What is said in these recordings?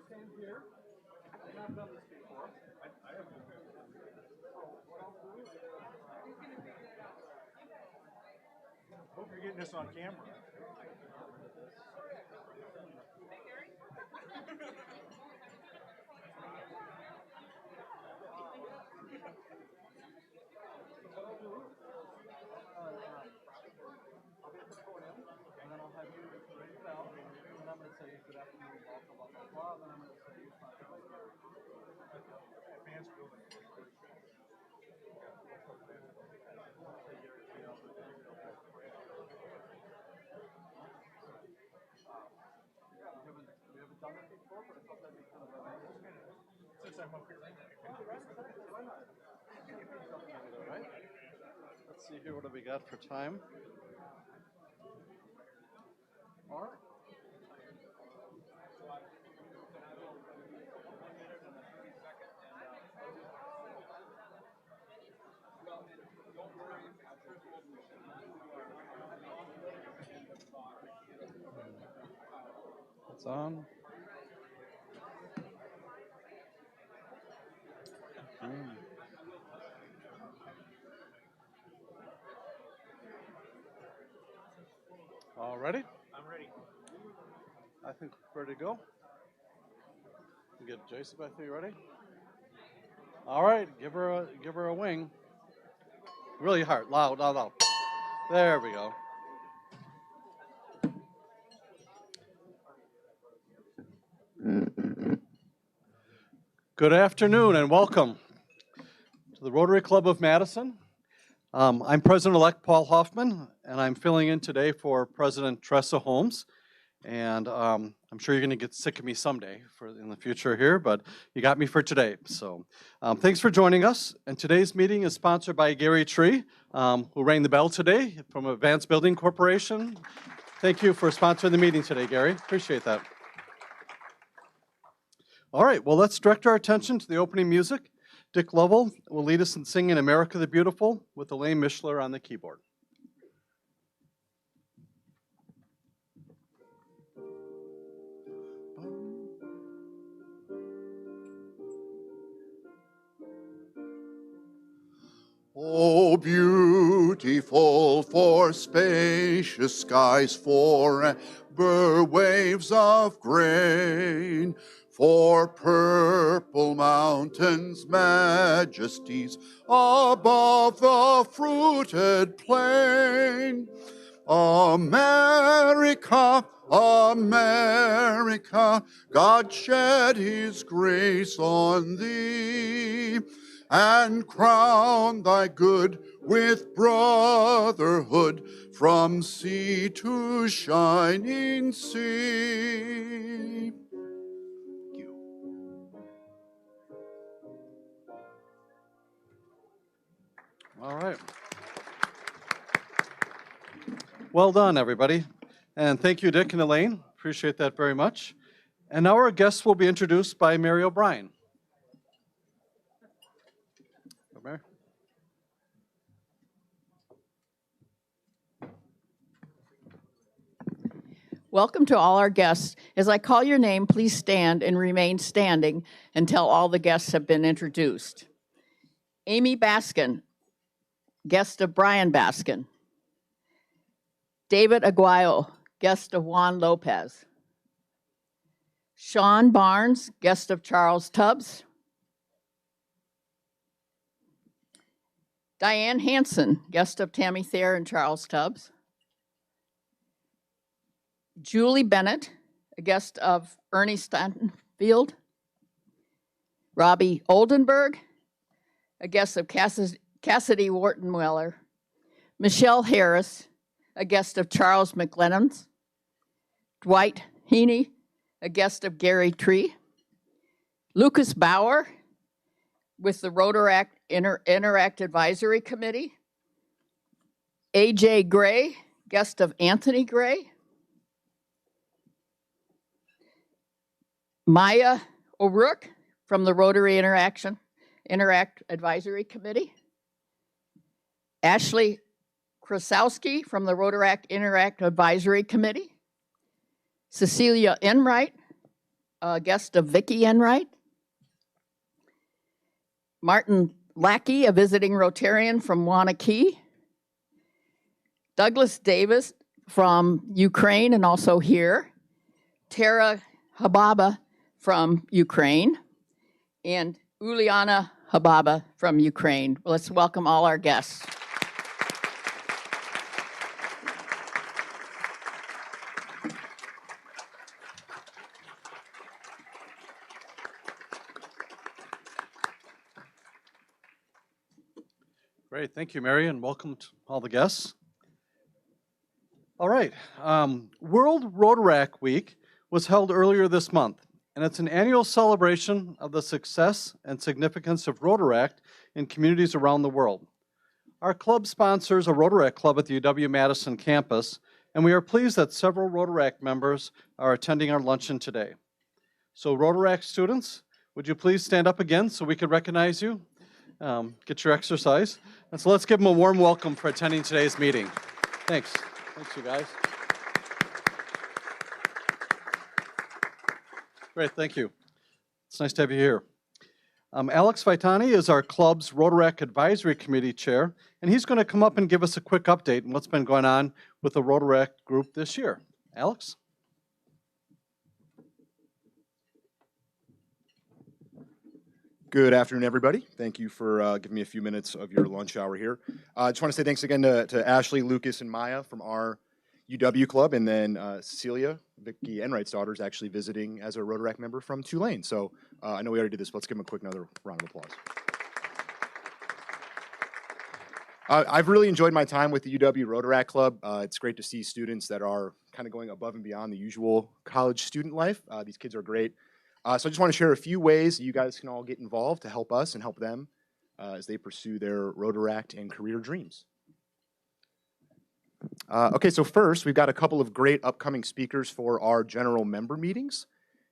stand here. I've not done this before. I have. So what I'll do is, hope you're getting this on camera. I'll be at the podium, and then I'll have you ring the bell, and then I'm going to say good afternoon, welcome, blah, blah, blah, and then I'm going to say advanced building. We haven't done it before, but I thought that'd be kind of a since I'm up here. Why not? Right? Let's see here, what do we got for time? All right. It's on. All ready? I'm ready. I think we're ready to go. You get Jason back there, you ready? All right, give her a wing. Really hard, loud, loud, loud. There we go. Good afternoon and welcome to the Rotary Club of Madison. I'm President-elect Paul Hoffman, and I'm filling in today for President Tressa Holmes. And I'm sure you're going to get sick of me someday in the future here, but you got me for today. So thanks for joining us. And today's meeting is sponsored by Gary Tree, who rang the bell today from Advanced Building Corporation. Thank you for sponsoring the meeting today, Gary. Appreciate that. All right, well, let's direct our attention to the opening music. Dick Lovell will lead us in singing America the Beautiful with Elaine Mishler on the keyboard. Oh, beautiful for spacious skies, forever waves of grain, for purple mountains, majesties above the fruited plain. America, America, God shed his grace on thee, and crown thy good with brotherhood from sea to shining sea. Thank you. All right. Well done, everybody. And thank you, Dick and Elaine. Appreciate that very much. And now our guests will be introduced by Mary O'Brien. Mary. Welcome to all our guests. As I call your name, please stand and remain standing until all the guests have been introduced. Amy Baskin, guest of Brian Baskin. David Aguayo, guest of Juan Lopez. Sean Barnes, guest of Charles Tubbs. Diane Hanson, guest of Tammy Thayer and Charles Tubbs. Julie Bennett, a guest of Ernie Stanfield. Robbie Oldenburg, a guest of Cassidy Wharton-Weller. Michelle Harris, a guest of Charles McLennan's. Dwight Heaney, a guest of Gary Tree. Lucas Bauer, with the Rotaract Interact Advisory Committee. A.J. Gray, guest of Anthony Gray. Maya O'Rourke from the Rotary Interact Advisory Committee. Ashley Krasowski from the Rotaract Interact Advisory Committee. Cecilia Enright, a guest of Vicki Enright. Martin Lackey, a visiting Rotarian from Wanakee. Douglas Davis from Ukraine and also here. Tara Hababa from Ukraine. And Uliana Hababa from Ukraine. Let's welcome all our guests. Great, thank you, Mary, and welcome to all the guests. All right, World Rotaract Week was held earlier this month, and it's an annual celebration of the success and significance of Rotaract in communities around the world. Our club sponsors a Rotaract Club at the UW-Madison campus, and we are pleased that several Rotaract members are attending our luncheon today. So Rotaract students, would you please stand up again so we can recognize you? Get your exercise. And so let's give them a warm welcome for attending today's meeting. Thanks. Thanks, you guys. Great, thank you. It's nice to have you here. Alex Vitani is our club's Rotaract Advisory Committee Chair, and he's going to come up and give us a quick update on what's been going on with the Rotaract group this year. Alex? Good afternoon, everybody. Thank you for giving me a few minutes of your lunch hour here. I just want to say thanks again to Ashley, Lucas, and Maya from our UW club, and then Cecilia, Vicki Enright's daughter, is actually visiting as a Rotaract member from Tulane. So I know we already did this, but let's give them a quick another round of applause. I've really enjoyed my time with the UW Rotaract Club. It's great to see students that are kind of going above and beyond the usual college student life. These kids are great. So I just want to share a few ways you guys can all get involved to help us and help them as they pursue their Rotaract and career dreams. Okay, so first, we've got a couple of great upcoming speakers for our general member meetings.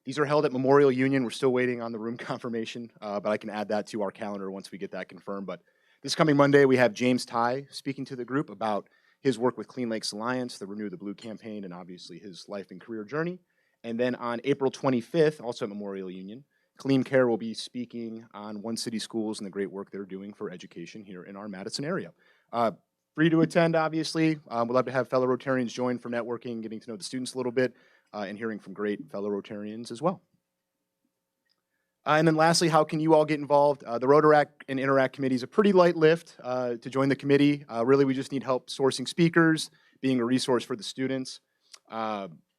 These are held at Memorial Union. We're still waiting on the room confirmation, but I can add that to our calendar once we get that confirmed. But this coming Monday, we have James Ty speaking to the group about his work with Clean Lakes Alliance, the Renew the Blue campaign, and obviously his life and career journey. And then on April 25th, also at Memorial Union, Clean Care will be speaking on One City Schools and the great work they're doing for education here in our Madison area. Free to attend, obviously. We'd love to have fellow Rotarians join for networking, getting to know the students a little bit, and hearing from great fellow Rotarians as well. And then lastly, how can you all get involved? The Rotaract and Interact committee is a pretty light lift to join the committee. Really, we just need help sourcing speakers, being a resource for the students.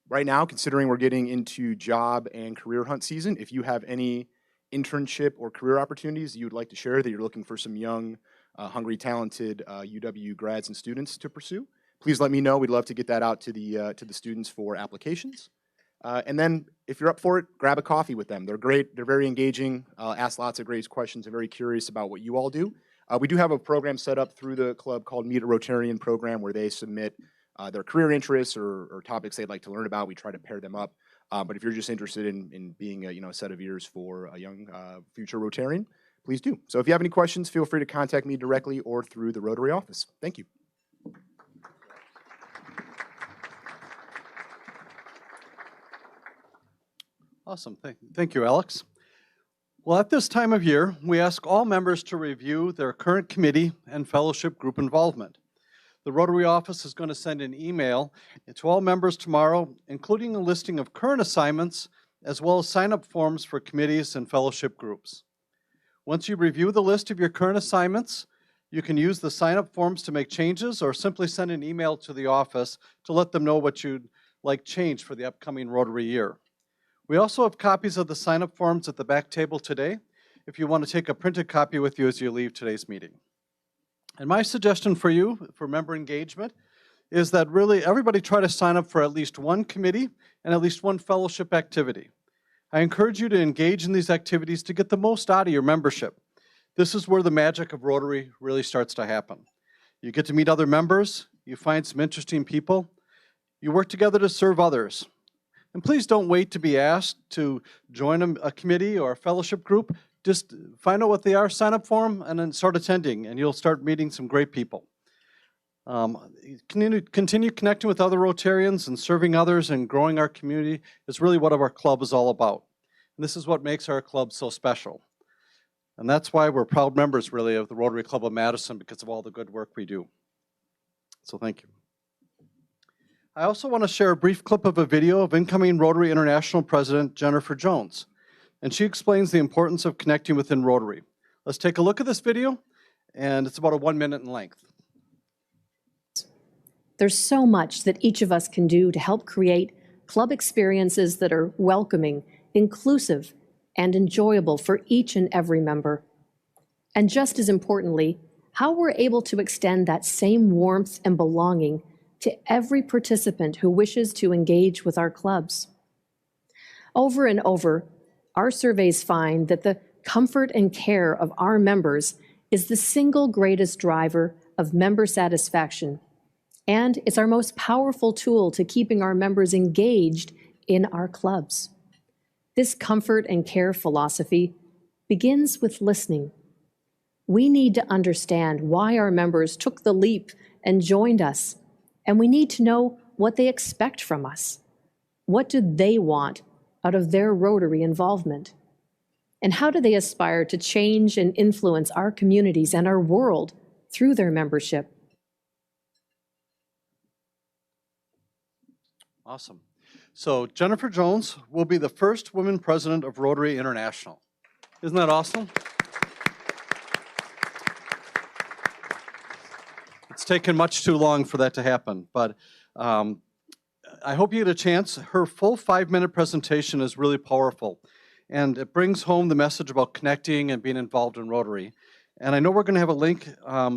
Right now, considering we're getting into job and career hunt season, if you have any internship or career opportunities you would like to share that you're looking for some young, hungry, talented UW grads and students to pursue, please let me know. We'd love to get that out to the students for applications. And then if you're up for it, grab a coffee with them. They're great. They're very engaging, ask lots of great questions, and very curious about what you all do. We do have a program set up through the club called Meet a Rotarian program where they submit their career interests or topics they'd like to learn about. We try to pair them up. But if you're just interested in being a set of ears for a young future Rotarian, please do. So if you have any questions, feel free to contact me directly or through the Rotary office. Thank you. Awesome. Thank you, Alex. Well, at this time of year, we ask all members to review their current committee and fellowship group involvement. The Rotary office is going to send an email to all members tomorrow, including a listing of current assignments, as well as sign-up forms for committees and fellowship groups. Once you review the list of your current assignments, you can use the sign-up forms to make changes or simply send an email to the office to let them know what you'd like changed for the upcoming Rotary year. We also have copies of the sign-up forms at the back table today if you want to take a printed copy with you as you leave today's meeting. And my suggestion for you, for member engagement, is that really everybody try to sign up for at least one committee and at least one fellowship activity. I encourage you to engage in these activities to get the most out of your membership. This is where the magic of Rotary really starts to happen. You get to meet other members, you find some interesting people, you work together to serve others. And please don't wait to be asked to join a committee or a fellowship group. Just find out what they are, sign up for them, and then start attending, and you'll start meeting some great people. Continue connecting with other Rotarians and serving others and growing our community is really what our club is all about. And this is what makes our club so special. And that's why we're proud members, really, of the Rotary Club of Madison, because of all the good work we do. So thank you. I also want to share a brief clip of a video of incoming Rotary International President Jennifer Jones. And she explains the importance of connecting within Rotary. Let's take a look at this video, and it's about a 1 minute in length. There's so much that each of us can do to help create club experiences that are welcoming, inclusive, and enjoyable for each and every member. And just as importantly, how we're able to extend that same warmth and belonging to every participant who wishes to engage with our clubs. Over and over, our surveys find that the comfort and care of our members is the single greatest driver of member satisfaction, and it's our most powerful tool to keeping our members engaged in our clubs. This comfort and care philosophy begins with listening. We need to understand why our members took the leap and joined us, and we need to know what they expect from us. What do they want out of their Rotary involvement? And how do they aspire to change and influence our communities and our world through their membership? Awesome. So Jennifer Jones will be the first woman president of Rotary International. Isn't that awesome? It's taken much too long for that to happen, but I hope you get a chance. Her full 5-minute presentation is really powerful, and it brings home the message about connecting and being involved in Rotary. And I know we're going to have a link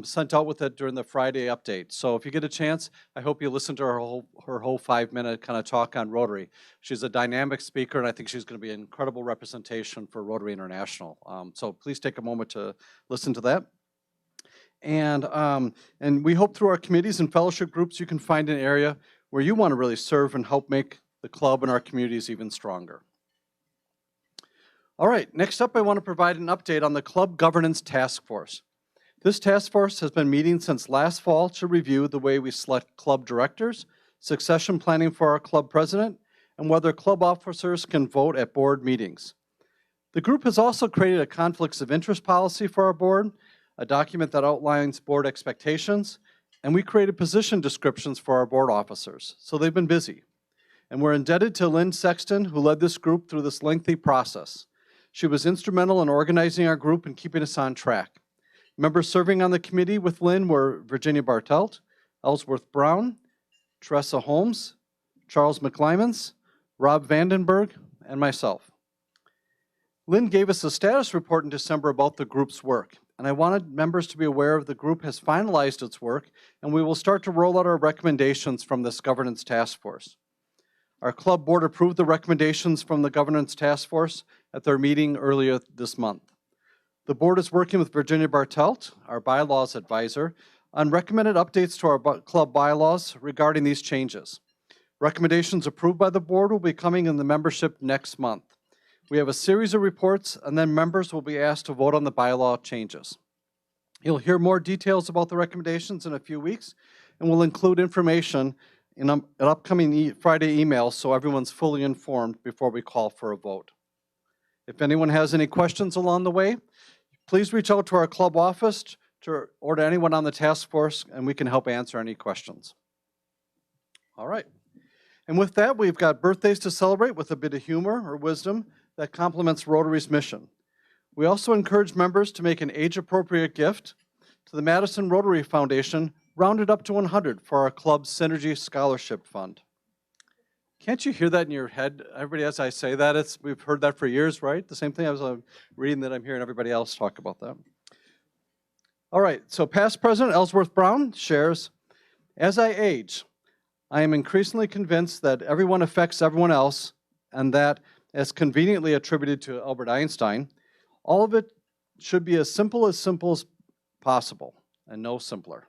sent out with it during the Friday update. So if you get a chance, I hope you listen to her whole 5-minute kind of talk on Rotary. She's a dynamic speaker, and I think she's going to be an incredible representation for Rotary International. So please take a moment to listen to that. And we hope through our committees and fellowship groups you can find an area where you want to really serve and help make the club and our communities even stronger. All right, next up I want to provide an update on the Club Governance Task Force. This task force has been meeting since last fall to review the way we select club directors, succession planning for our club president, and whether club officers can vote at board meetings. The group has also created a conflicts of interest policy for our board, a document that outlines board expectations, and we created position descriptions for our board officers. So they've been busy. And we're indebted to Lynn Sexton, who led this group through this lengthy process. She was instrumental in organizing our group and keeping us on track. Members serving on the committee with Lynn were Virginia Bartelt, Ellsworth Brown, Teresa Holmes, Charles McClymans, Rob Vandenberg, and myself. Lynn gave us a status report in December about the group's work, and I wanted members to be aware of the group has finalized its work, and we will start to roll out our recommendations from this governance task force. Our club board approved the recommendations from the governance task force at their meeting earlier this month. The board is working with Virginia Bartelt, our bylaws advisor, on recommended updates to our club bylaws regarding these changes. Recommendations approved by the board will be coming in the membership next month. We have a series of reports, and then members will be asked to vote on the bylaw changes. You'll hear more details about the recommendations in a few weeks, and we'll include information in an upcoming Friday email so everyone's fully informed before we call for a vote. If anyone has any questions along the way, please reach out to our club office or to anyone on the task force, and we can help answer any questions. All right. And with that, we've got birthdays to celebrate with a bit of humor or wisdom that complements Rotary's mission. We also encourage members to make an age-appropriate gift to the Madison Rotary Foundation, rounded up to 100 for our club's Synergy Scholarship Fund. Can't you hear that in your head? Everybody, as I say that, we've heard that for years, right? The same thing I was reading that I'm hearing everybody else talk about that. All right, so past President Ellsworth Brown shares, as I age, I am increasingly convinced that everyone affects everyone else, and that, as conveniently attributed to Albert Einstein, all of it should be as simple as possible, and no simpler.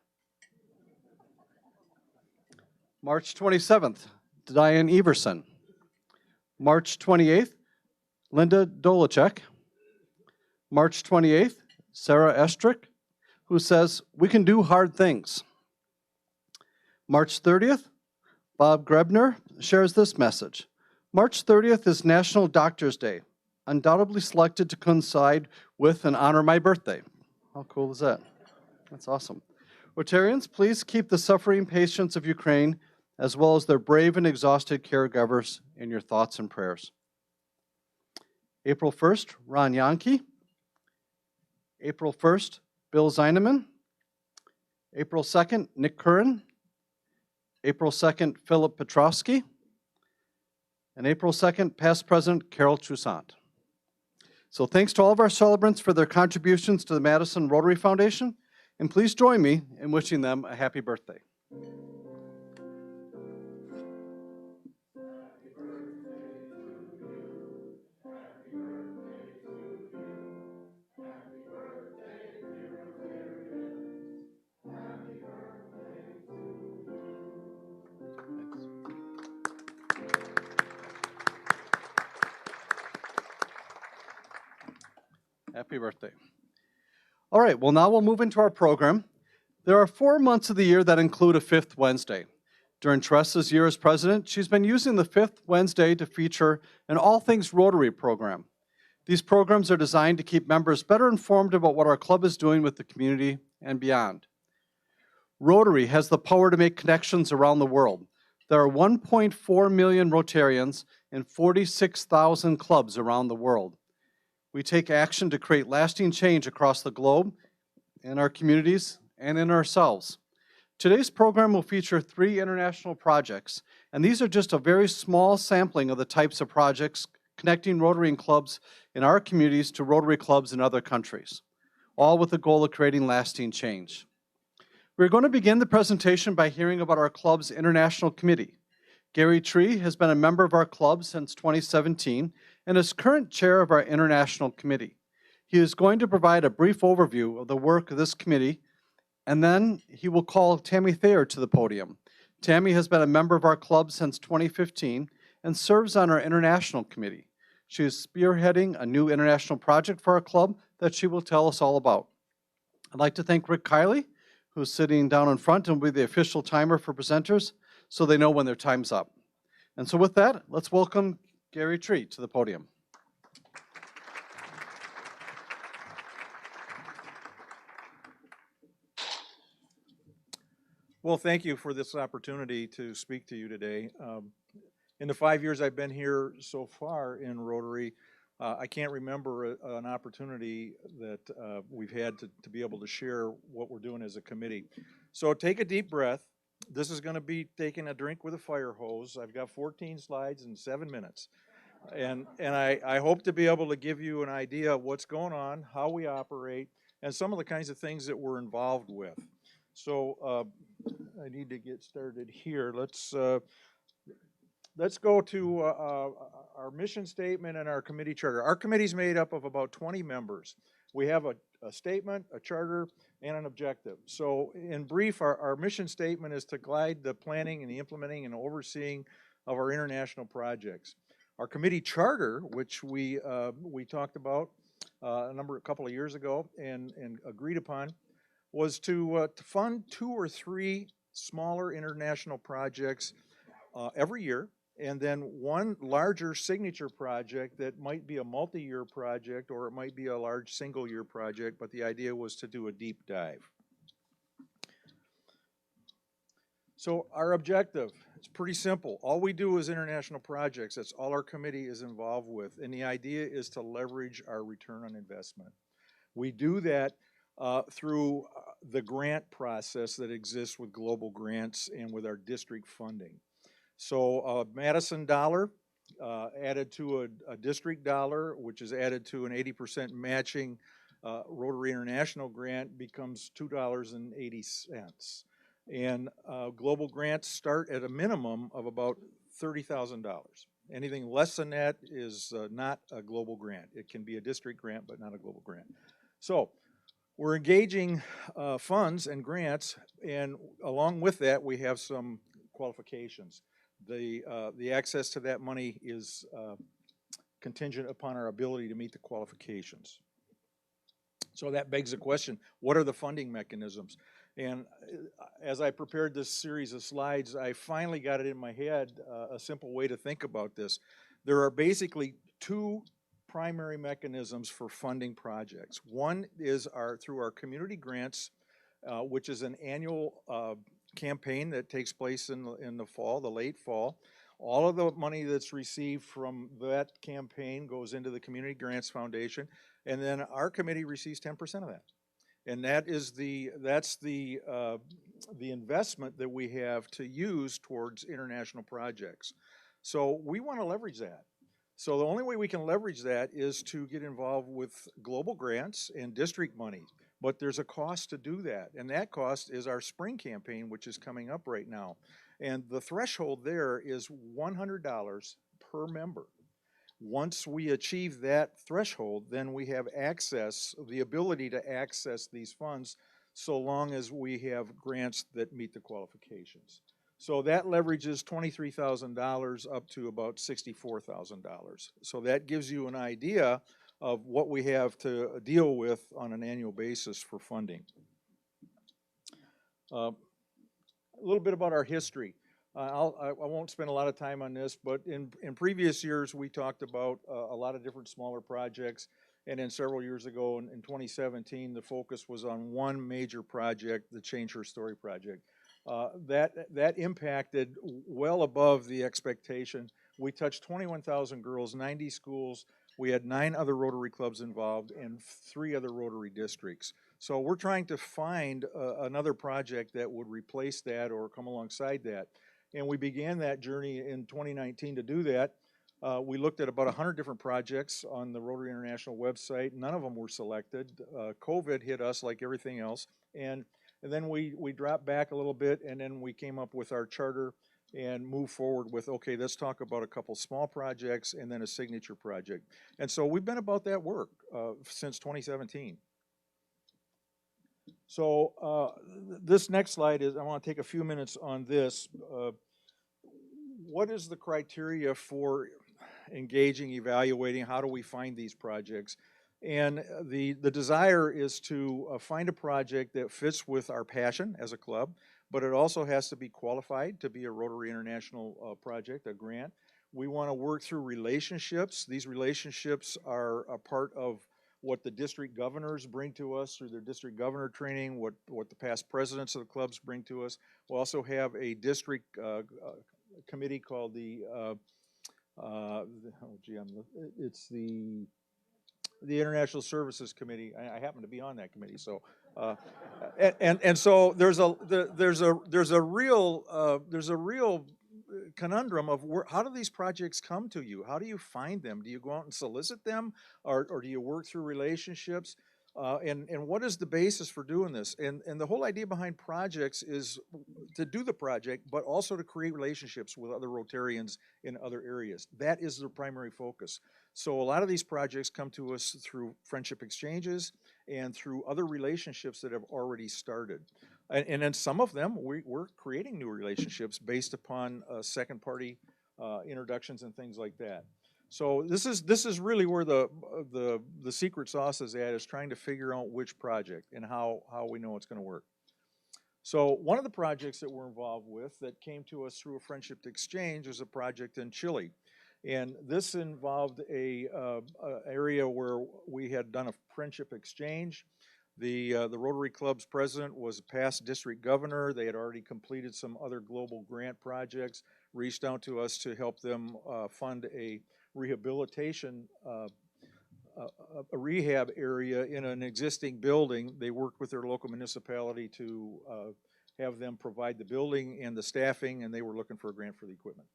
March 27th, Diane Everson. March 28th, Linda Dolacek. March 28th, Sarah Estrick, who says, we can do hard things. March 30th, Bob Grebner shares this message. March 30th is National Doctors Day. undoubtedly selected to coincide with and honor my birthday. How cool is that? That's awesome. Rotarians, please keep the suffering patients of Ukraine, as well as their brave and exhausted caregivers, in your thoughts and prayers. April 1st, Ron Yankee. April 1st, Bill Zeineman. April 2nd, Nick Curran. April 2nd, Philip Petrowski. And April 2nd, past President Carol Toussaint. So thanks to all of our celebrants for their contributions to the Madison Rotary Foundation, and please join me in wishing them a happy birthday. Happy birthday. All right, well, now we'll move into our program. There are 4 months of the year that include a fifth Wednesday. During Teresa's year as president, she's been using the fifth Wednesday to feature an All Things Rotary program. These programs are designed to keep members better informed about what our club is doing with the community and beyond. Rotary has the power to make connections around the world. There are 1.4 million Rotarians in 46,000 clubs around the world. We take action to create lasting change across the globe, in our communities, and in ourselves. Today's program will feature 3 international projects, and these are just a very small sampling of the types of projects connecting Rotarian clubs in our communities to Rotary clubs in other countries, all with the goal of creating lasting change. We're going to begin the presentation by hearing about our club's international committee. Gary Tree has been a member of our club since 2017 and is current chair of our international committee. He is going to provide a brief overview of the work of this committee, and then he will call Tammy Thayer to the podium. Tammy has been a member of our club since 2015 and serves on our international committee. She is spearheading a new international project for our club that she will tell us all about. I'd like to thank Rick Kiley, who's sitting down in front and will be the official timer for presenters, so they know when their time's up. And so with that, let's welcome Gary Tree to the podium. Well, thank you for this opportunity to speak to you today. In the 5 years I've been here so far in Rotary, I can't remember an opportunity that we've had to be able to share what we're doing as a committee. So take a deep breath. This is going to be taking a drink with a fire hose. I've got 14 slides in 7 minutes. And I hope to be able to give you an idea of what's going on, how we operate, and some of the kinds of things that we're involved with. So I need to get started here. Let's go to our mission statement and our committee charter. Our committee's made up of about 20 members. We have a statement, a charter, and an objective. So in brief, our mission statement is to guide the planning and the implementing and overseeing of our international projects. Our committee charter, which we talked about a couple of years ago and agreed upon, was to fund 2 or 3 smaller international projects every year, and then one larger signature project that might be a multi-year project or it might be a large single-year project, but the idea was to do a deep dive. So our objective, it's pretty simple. All we do is international projects. That's all our committee is involved with, and the idea is to leverage our return on investment. We do that through the grant process that exists with global grants and with our district funding. So Madison dollar added to a district dollar, which is added to an 80% matching Rotary International grant, becomes $2.80. And global grants start at a minimum of about $30,000. Anything less than that is not a global grant. It can be a district grant, but not a global grant. So we're engaging funds and grants, and along with that, we have some qualifications. The access to that money is contingent upon our ability to meet the qualifications. So that begs the question, what are the funding mechanisms? And as I prepared this series of slides, I finally got it in my head, a simple way to think about this. There are basically 2 primary mechanisms for funding projects. One is through our community grants, which is an annual campaign that takes place in the fall, the late fall. All of the money that's received from that campaign goes into the Community Grants Foundation, and then our committee receives 10% of that. And that's the investment that we have to use towards international projects. So we want to leverage that. So the only way we can leverage that is to get involved with global grants and district money. But there's a cost to do that, and that cost is our spring campaign, which is coming up right now. And the threshold there is $100 per member. Once we achieve that threshold, then we have access, the ability to access these funds, so long as we have grants that meet the qualifications. So that leverages $23,000 up to about $64,000. So that gives you an idea of what we have to deal with on an annual basis for funding. A little bit about our history. I won't spend a lot of time on this, but in previous years we talked about a lot of different smaller projects, and then several years ago in 2017 the focus was on one major project, the Change Her Story project. That impacted well above the expectation. We touched 21,000 girls, 90 schools. We had 9 other Rotary Clubs involved and 3 other Rotary districts. So we're trying to find another project that would replace that or come alongside that. And we began that journey in 2019 to do that. We looked at about 100 different projects on the Rotary International website. None of them were selected. COVID hit us like everything else. And then we dropped back a little bit, and then we came up with our charter and move forward with, okay, let's talk about a couple small projects and then a signature project. And so we've been about that work since 2017. So this next slide is, I want to take a few minutes on this. What is the criteria for engaging, evaluating? How do we find these projects? And the desire is to find a project that fits with our passion as a club, but it also has to be qualified to be a Rotary International project, a grant. We want to work through relationships. These relationships are a part of what the district governors bring to us through their district governor training, what the past presidents of the clubs bring to us. We also have a district committee called it's the International Services Committee. I happen to be on that committee, so and so there's a real conundrum of how do these projects come to you? How do you find them? Do you go out and solicit them, or do you work through relationships? And what is the basis for doing this? And the whole idea behind projects is to do the project, but also to create relationships with other Rotarians in other areas. That is the primary focus. So a lot of these projects come to us through friendship exchanges and through other relationships that have already started. And then some of them, we're creating new relationships based upon second party introductions and things like that. So this is really where the secret sauce is at, is trying to figure out which project and how we know it's going to work. So one of the projects that we're involved with that came to us through a friendship exchange is a project in Chile. And this involved a area where we had done a friendship exchange. The Rotary Club's president was a past district governor. They had already completed some other global grant projects, reached out to us to help them fund a rehabilitation, a rehab area in an existing building. They worked with their local municipality to have them provide the building and the staffing, and they were looking for a grant for the equipment.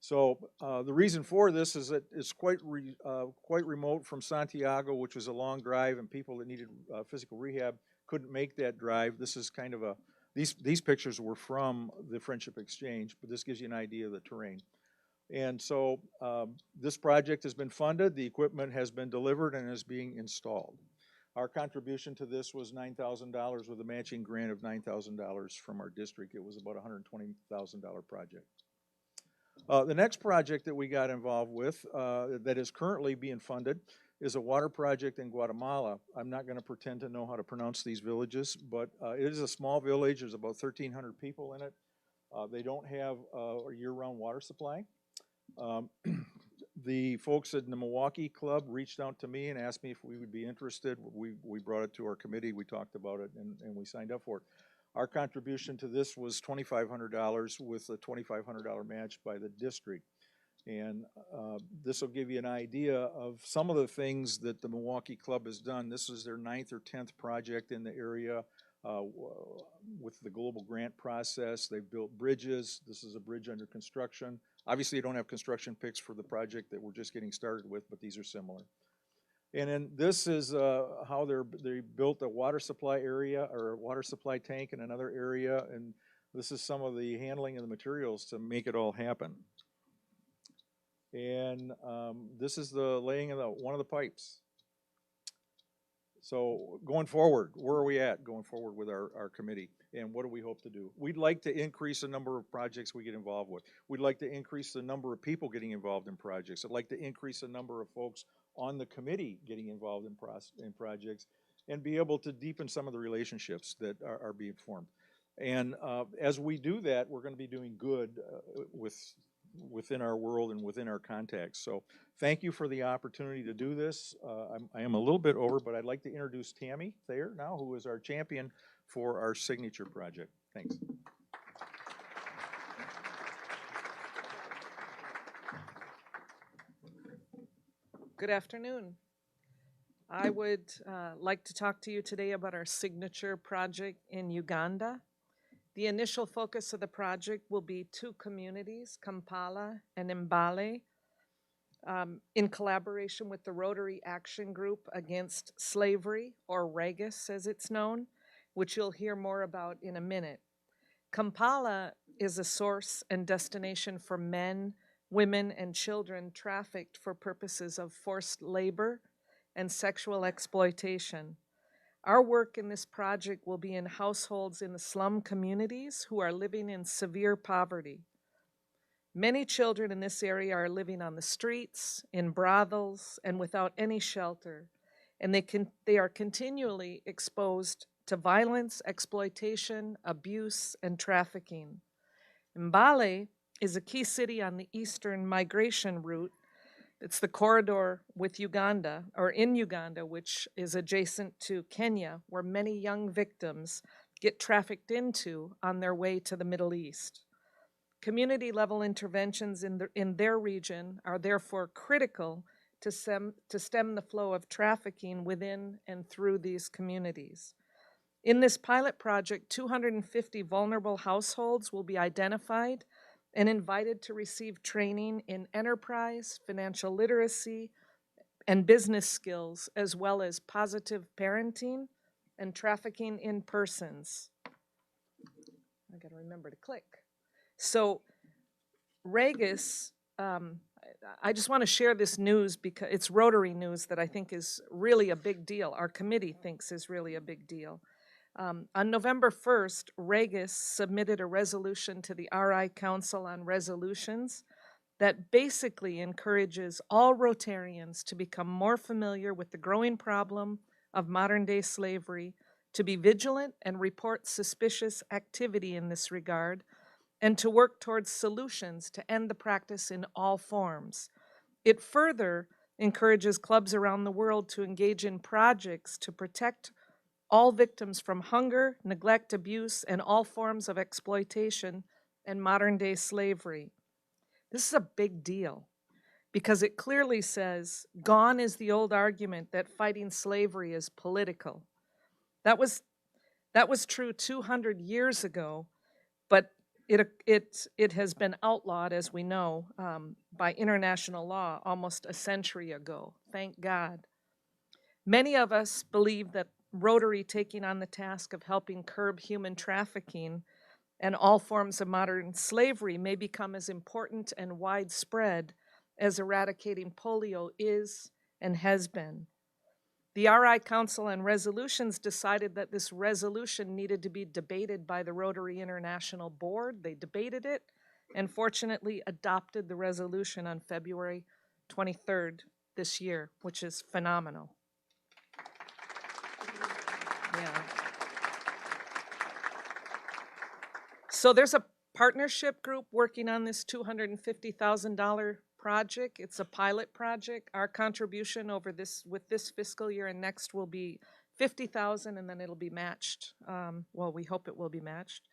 So the reason for this is that it's quite remote from Santiago, which was a long drive, and people that needed physical rehab couldn't make that drive. This is kind of these pictures were from the Friendship Exchange, but this gives you an idea of the terrain. And so this project has been funded, the equipment has been delivered, and is being installed. Our contribution to this was $9,000 with a matching grant of $9,000 from our district. It was about a $120,000 project. The next project that we got involved with that is currently being funded is a water project in Guatemala. I'm not going to pretend to know how to pronounce these villages, but it is a small village. There's about 1,300 people in it. They don't have a year-round water supply. The folks at the Milwaukee Club reached out to me and asked me if we would be interested. We brought it to our committee, we talked about it, and we signed up for it. Our contribution to this was $2,500 with a $2,500 match by the district. And this will give you an idea of some of the things that the Milwaukee Club has done. This is their 9th or 10th project in the area with the global grant process. They've built bridges. This is a bridge under construction. Obviously, you don't have construction pics for the project that we're just getting started with, but these are similar. And then this is how they built a water supply area or a water supply tank in another area. And this is some of the handling of the materials to make it all happen. And this is the laying of one of the pipes. So going forward, where are we at going forward with our committee? And what do we hope to do? We'd like to increase the number of projects we get involved with. We'd like to increase the number of people getting involved in projects. I'd like to increase the number of folks on the committee getting involved in projects and be able to deepen some of the relationships that are being formed. And as we do that, we're going to be doing good within our world and within our contacts. So thank you for the opportunity to do this. I am a little bit over, but I'd like to introduce Tammy Thayer now, who is our champion for our signature project. Thanks. Good afternoon. I would like to talk to you today about our signature project in Uganda. The initial focus of the project will be 2 communities, Kampala and Mbale, in collaboration with the Rotary Action Group Against Slavery, or RAGIS as it's known, which you'll hear more about in a minute. Kampala is a source and destination for men, women, and children trafficked for purposes of forced labor and sexual exploitation. Our work in this project will be in households in the slum communities who are living in severe poverty. Many children in this area are living on the streets, in brothels, and without any shelter, and they are continually exposed to violence, exploitation, abuse, and trafficking. Mbale is a key city on the eastern migration route. It's the corridor with Uganda, or in Uganda, which is adjacent to Kenya, where many young victims get trafficked into on their way to the Middle East. Community-level interventions in their region are therefore critical to stem the flow of trafficking within and through these communities. In this pilot project, 250 vulnerable households will be identified and invited to receive training in enterprise, financial literacy, and business skills, as well as positive parenting and trafficking in persons. I gotta remember to click. So RAGIS, I just want to share this news because it's Rotary news that I think is really a big deal. Our committee thinks is really a big deal. On November 1st, RAGIS submitted a resolution to the RI Council on Resolutions that basically encourages all Rotarians to become more familiar with the growing problem of modern-day slavery, to be vigilant and report suspicious activity in this regard, and to work towards solutions to end the practice in all forms. It further encourages clubs around the world to engage in projects to protect all victims from hunger, neglect, abuse, and all forms of exploitation and modern-day slavery. This is a big deal because it clearly says, gone is the old argument that fighting slavery is political. That was true 200 years ago, but it has been outlawed, as we know, by international law almost a century ago. Thank God. Many of us believe that Rotary taking on the task of helping curb human trafficking and all forms of modern slavery may become as important and widespread as eradicating polio is and has been. The RI Council on Resolutions decided that this resolution needed to be debated by the Rotary International Board. They debated it and fortunately adopted the resolution on February 23rd this year, which is phenomenal. Yeah. So there's a partnership group working on this $250,000 project. It's a pilot project. Our contribution over with this fiscal year and next will be $50,000, and then it'll be matched. Well, we hope it will be matched.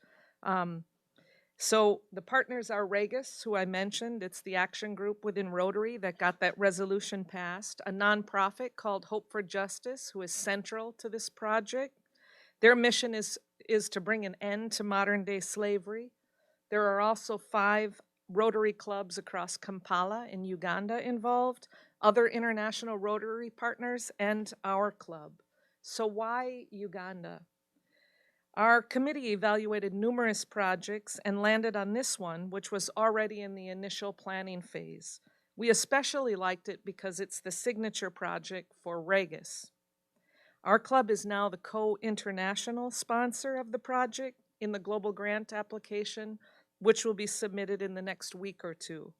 So the partners are Regis, who I mentioned. It's the action group within Rotary that got that resolution passed. A nonprofit called Hope for Justice, who is central to this project. Their mission is to bring an end to modern-day slavery. There are also 5 Rotary Clubs across Kampala in Uganda involved, other international Rotary partners, and our club. So why Uganda? Our committee evaluated numerous projects and landed on this one, which was already in the initial planning phase. We especially liked it because it's the signature project for Regis. Our club is now the co-international sponsor of the project in the global grant application, which will be submitted in the next week or two.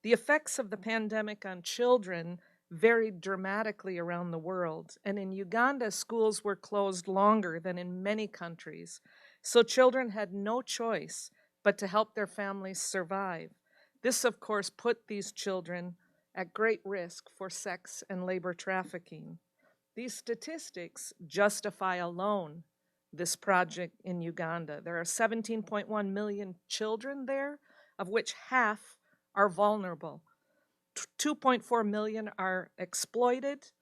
The effects of the pandemic on children varied dramatically around the world, and in Uganda, schools were closed longer than in many countries, so children had no choice but to help their families survive. This, of course, put these children at great risk for sex and labor trafficking. These statistics justify alone this project in Uganda. There are 17.1 million children there, of which half are vulnerable. 2.4 million are exploited,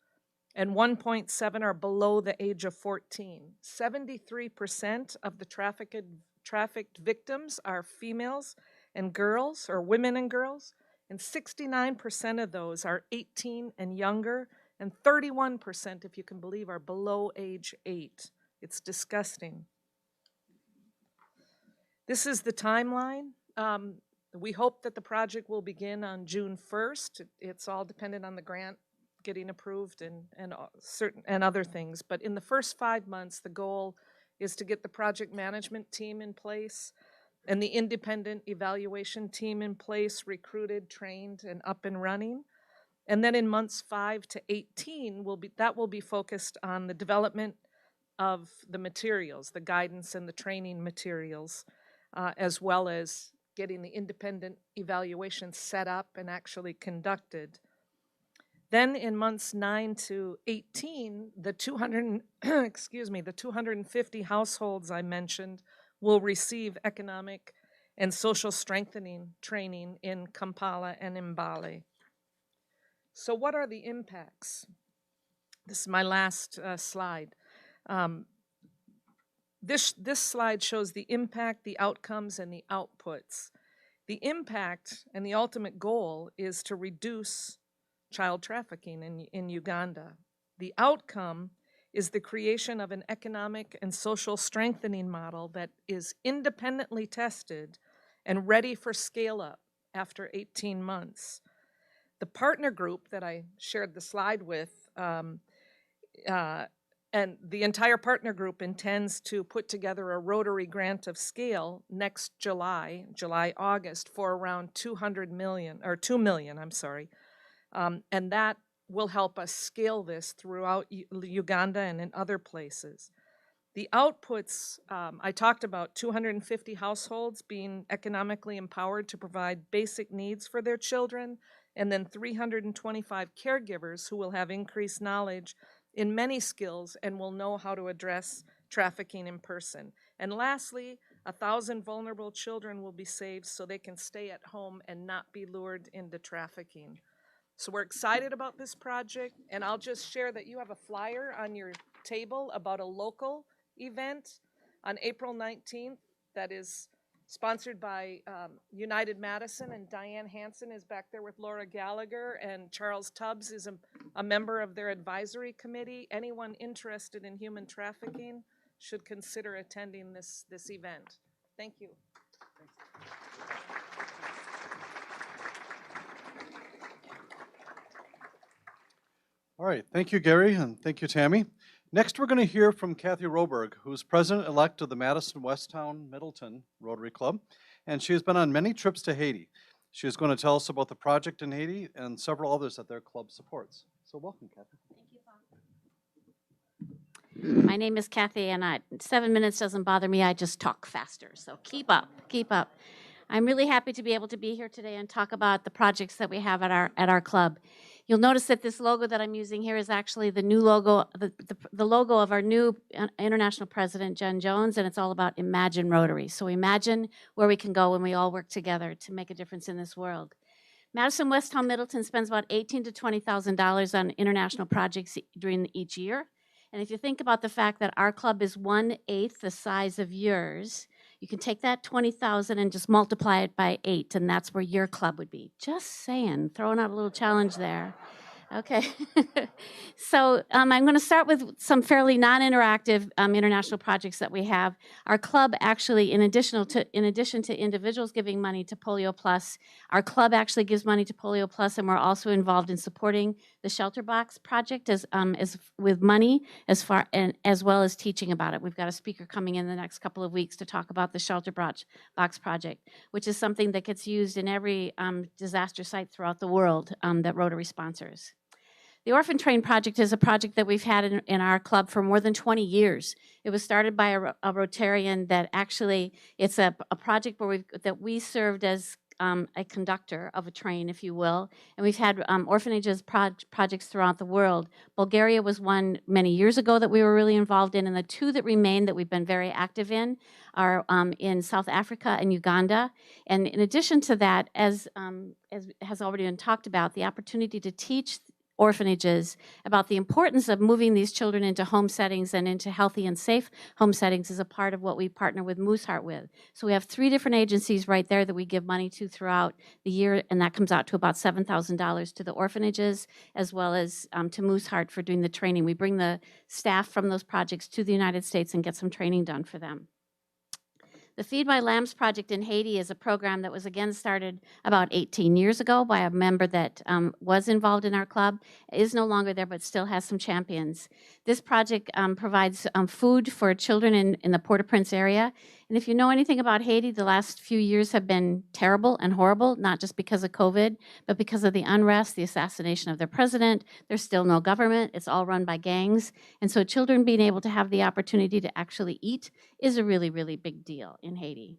and 1.7 are below the age of 14. 73% of the trafficked victims are females and girls, or women and girls, and 69% of those are 18 and younger, and 31%, if you can believe, are below age 8. It's disgusting. This is the timeline. We hope that the project will begin on June 1st. It's all dependent on the grant getting approved and other things. But in the first 5 months, the goal is to get the project management team in place and the independent evaluation team in place, recruited, trained, and up and running. And then in months 5 to 18, that will be focused on the development of the materials, the guidance and the training materials, as well as getting the independent evaluation set up and actually conducted. Then in months 9 to 18, the 250 households I mentioned will receive economic and social strengthening training in Kampala and Mbale. So what are the impacts? This is my last slide. This slide shows the impact, the outcomes, and the outputs. The impact and the ultimate goal is to reduce child trafficking in Uganda. The outcome is the creation of an economic and social strengthening model that is independently tested and ready for scale-up after 18 months. The partner group that I shared the slide with, and the entire partner group intends to put together a Rotary grant of scale next July, August, for around 2 million, and that will help us scale this throughout Uganda and in other places. The outputs, I talked about 250 households being economically empowered to provide basic needs for their children, and then 325 caregivers who will have increased knowledge in many skills and will know how to address trafficking in person. And lastly, 1,000 vulnerable children will be saved so they can stay at home and not be lured into trafficking. So we're excited about this project, and I'll just share that you have a flyer on your table about a local event on April 19th that is sponsored by United Madison, and Diane Hansen is back there with Laura Gallagher, and Charles Tubbs is a member of their advisory committee. Anyone interested in human trafficking should consider attending this event. Thank you. All right, thank you, Gary, and thank you, Tammy. Next, we're going to hear from Kathy Roberg, who's president-elect of the Madison Towne-Middleton Rotary Club, and she has been on many trips to Haiti. She is going to tell us about the project in Haiti and several others that their club supports. So welcome, Kathy. Thank you, Paul. My name is Kathy, and 7 minutes doesn't bother me. I just talk faster, so keep up, keep up. I'm really happy to be able to be here today and talk about the projects that we have at our club. You'll notice that this logo that I'm using here is actually the new logo, the logo of our new international president, Jen Jones, and it's all about Imagine Rotary. So imagine where we can go when we all work together to make a difference in this world. Madison West Towne-Middleton spends about $18,000 to $20,000 on international projects during each year. And if you think about the fact that our club is 1/8 the size of yours, you can take that 20,000 and just multiply it by 8, and that's where your club would be. Just saying, throwing out a little challenge there. Okay. So I'm going to start with some fairly non-interactive international projects that we have. Our club actually, in addition to individuals giving money to Polio Plus, our club actually gives money to Polio Plus, and we're also involved in supporting the Shelter Box project as with money as well as teaching about it. We've got a speaker coming in the next couple of weeks to talk about the Shelter Box project, which is something that gets used in every disaster site throughout the world that Rotary sponsors. The Orphan Train project is a project that we've had in our club for more than 20 years. It was started by a Rotarian that actually, it's a project where we served as a conductor of a train, if you will, and we've had orphanages projects throughout the world. Bulgaria was one many years ago that we were really involved in, and the two that remain that we've been very active in are in South Africa and Uganda. And in addition to that, as has already been talked about, the opportunity to teach orphanages about the importance of moving these children into home settings and into healthy and safe home settings is a part of what we partner with Mooseheart with. So we have 3 different agencies right there that we give money to throughout the year, and that comes out to about $7,000 to the orphanages as well as to Mooseheart for doing the training. We bring the staff from those projects to the United States and get some training done for them. The Feed My Lambs project in Haiti is a program that was again started about 18 years ago by a member that was involved in our club, is no longer there but still has some champions. This project provides food for children in the Port-au-Prince area. And if you know anything about Haiti, the last few years have been terrible and horrible, not just because of COVID, but because of the unrest, the assassination of their president. There's still no government. It's all run by gangs. And so children being able to have the opportunity to actually eat is a really, really big deal in Haiti.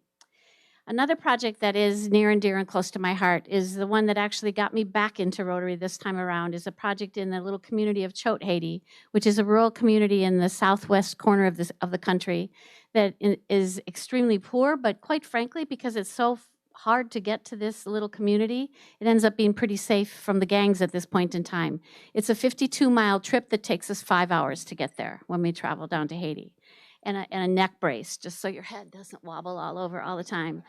Another project that is near and dear and close to my heart is the one that actually got me back into Rotary this time around, is a project in the little community of Chote, Haiti, which is a rural community in the southwest corner of the country that is extremely poor, but quite frankly, because it's so hard to get to this little community, it ends up being pretty safe from the gangs at this point in time. It's a 52-mile trip that takes us 5 hours to get there when we travel down to Haiti. And a neck brace, just so your head doesn't wobble all over all the time.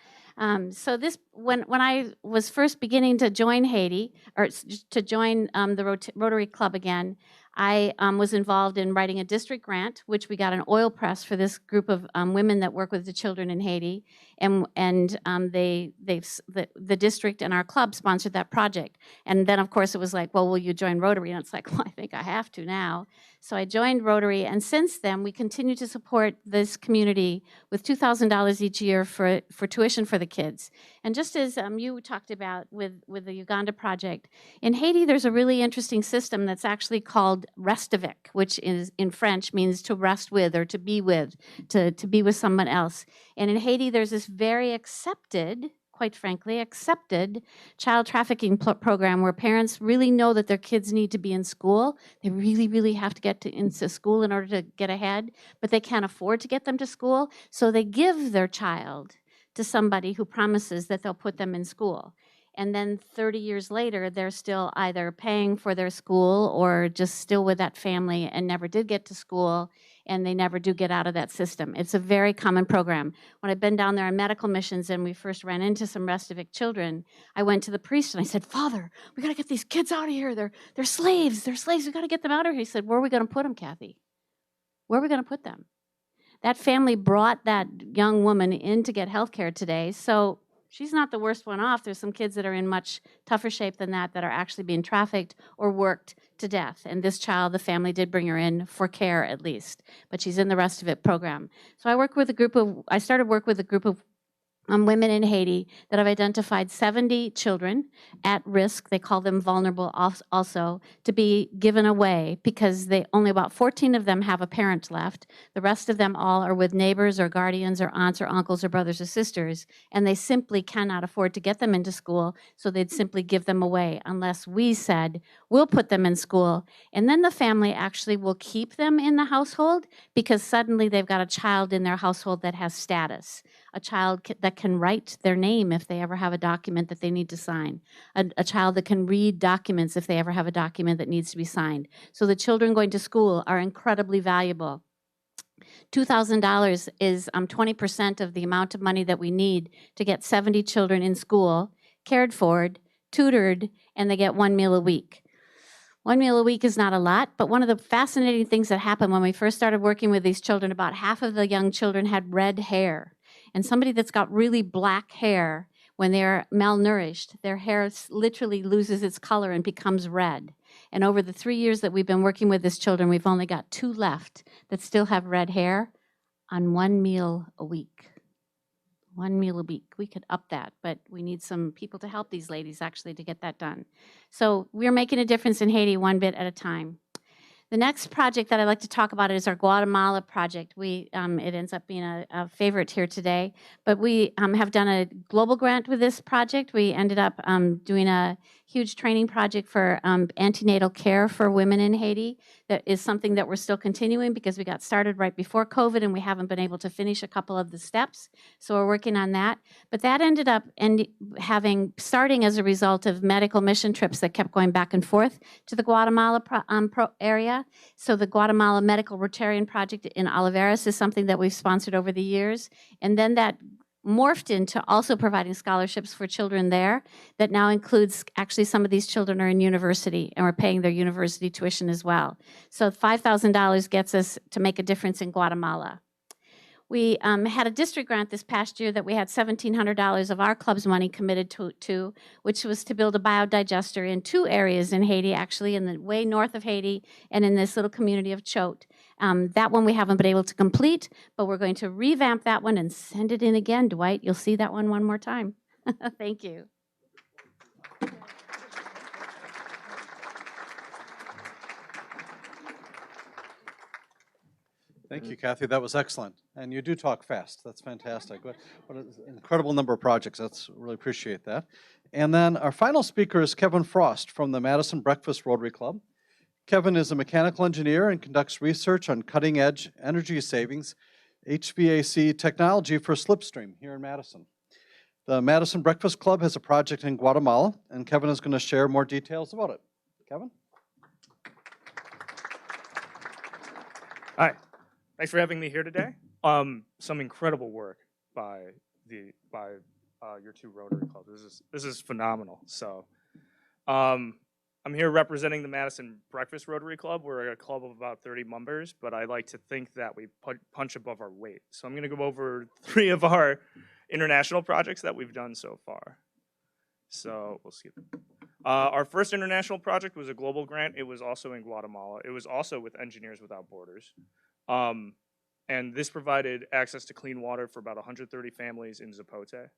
So this, when I was first beginning to join Haiti, or to join the Rotary Club again, I was involved in writing a district grant, which we got an oil press for this group of women that work with the children in Haiti, and the district and our club sponsored that project. And then, of course, it was like, well, will you join Rotary? And it's like, well, I think I have to now. So I joined Rotary, and since then, we continue to support this community with $2,000 each year for tuition for the kids. And just as you talked about with the Uganda project, in Haiti, there's a really interesting system that's actually called Restavik, which is in French means to rest with or to be with someone else. And in Haiti, there's this very quite frankly, accepted child trafficking program where parents really know that their kids need to be in school. They really, really have to get into school in order to get ahead, but they can't afford to get them to school. So they give their child to somebody who promises that they'll put them in school. And then 30 years later, they're still either paying for their school or just still with that family and never did get to school, and they never do get out of that system. It's a very common program. When I've been down there on medical missions and we first ran into some Restavik children, I went to the priest and I said, Father, we got to get these kids out of here. They're slaves. They're slaves. We got to get them out of here. He said, where are we going to put them, Kathy? Where are we going to put them? That family brought that young woman in to get health care today, so she's not the worst one off. There's some kids that are in much tougher shape than that are actually being trafficked or worked to death. And this child, the family did bring her in for care at least, but she's in the Rest of It program. So I started work with a group of women in Haiti that have identified 70 children at risk, they call them vulnerable also, to be given away because only about 14 of them have a parent left. The rest of them all are with neighbors or guardians or aunts or uncles or brothers or sisters, and they simply cannot afford to get them into school, so they'd simply give them away unless we said, we'll put them in school. And then the family actually will keep them in the household because suddenly they've got a child in their household that has status, a child that can write their name if they ever have a document that they need to sign, a child that can read documents if they ever have a document that needs to be signed. So the children going to school are incredibly valuable. $2,000 is 20% of the amount of money that we need to get 70 children in school, cared for, tutored, and they get 1 meal a week. 1 meal a week is not a lot, but one of the fascinating things that happened when we first started working with these children, about half of the young children had red hair. And somebody that's got really black hair, when they're malnourished, their hair literally loses its color and becomes red. And over the 3 years that we've been working with these children, we've only got 2 left that still have red hair on 1 meal a week. 1 meal a week. We could up that, but we need some people to help these ladies actually to get that done. So we're making a difference in Haiti one bit at a time. The next project that I'd like to talk about is our Guatemala project. It ends up being a favorite here today, but we have done a global grant with this project. We ended up doing a huge training project for antenatal care for women in Haiti. That is something that we're still continuing because we got started right before COVID and we haven't been able to finish a couple of the steps. So we're working on that. But that ended up starting as a result of medical mission trips that kept going back and forth to the Guatemala area. So the Guatemala Medical Rotarian Project in Olivares is something that we've sponsored over the years. And then that morphed into also providing scholarships for children there that now includes, actually some of these children are in university and we're paying their university tuition as well. So $5,000 gets us to make a difference in Guatemala. We had a district grant this past year that we had $1,700 of our club's money committed to, which was to build a biodigester in 2 areas in Haiti, actually in the way north of Haiti and in this little community of Chote. That one we haven't been able to complete, but we're going to revamp that one and send it in again, Dwight. You'll see that one more time. Thank you. Thank you, Kathy. That was excellent. And you do talk fast. That's fantastic. What an incredible number of projects. That's really appreciate that. And then our final speaker is Kevin Frost from the Madison Breakfast Rotary Club. Kevin is a mechanical engineer and conducts research on cutting-edge energy savings HVAC technology for slipstream here in Madison. The Madison Breakfast Club has a project in Guatemala, and Kevin is going to share more details about it. Kevin? Hi. Thanks for having me here today. Some incredible work by your 2 Rotary Clubs. This is phenomenal. So, I'm here representing the Madison Breakfast Rotary Club. We're a club of about 30 members, but I like to think that we punch above our weight. So I'm going to go over 3 of our international projects that we've done so far. So we'll see. Our first international project was a global grant. It was also in Guatemala. It was also with Engineers Without Borders. And this provided access to clean water for about 130 families in Zapote.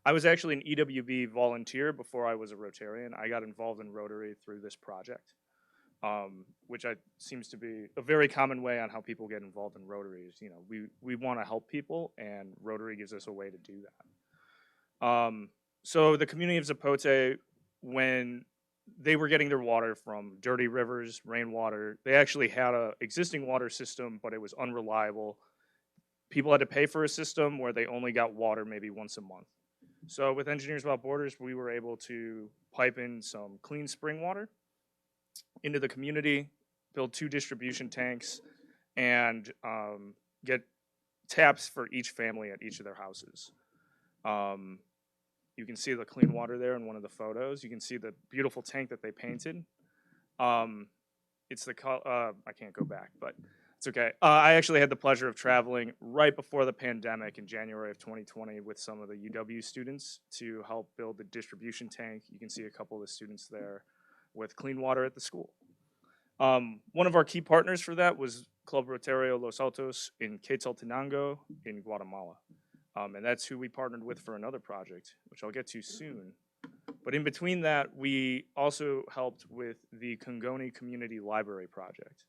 I was actually an EWB volunteer before I was a Rotarian. I got involved in Rotary through this project, which seems to be a very common way on how people get involved in Rotary. Is, we want to help people, and Rotary gives us a way to do that. So the community of Zapote, when they were getting their water from dirty rivers, rainwater. They actually had an existing water system, but it was unreliable. People had to pay for a system where they only got water maybe once a month. So with Engineers Without Borders, we were able to pipe in some clean spring water into the community, build 2 distribution tanks, and get taps for each family at each of their houses. You can see the clean water there in one of the photos. You can see the beautiful tank that they painted. It's the I can't go back, but it's okay. I actually had the pleasure of traveling right before the pandemic in January of 2020 with some of the UW students to help build the distribution tank. You can see a couple of the students there with clean water at the school. One of our key partners for that was Club Rotario Los Altos in Quetzaltenango in Guatemala. And that's who we partnered with for another project, which I'll get to soon. But in between that, we also helped with the Kongoni Community Library project.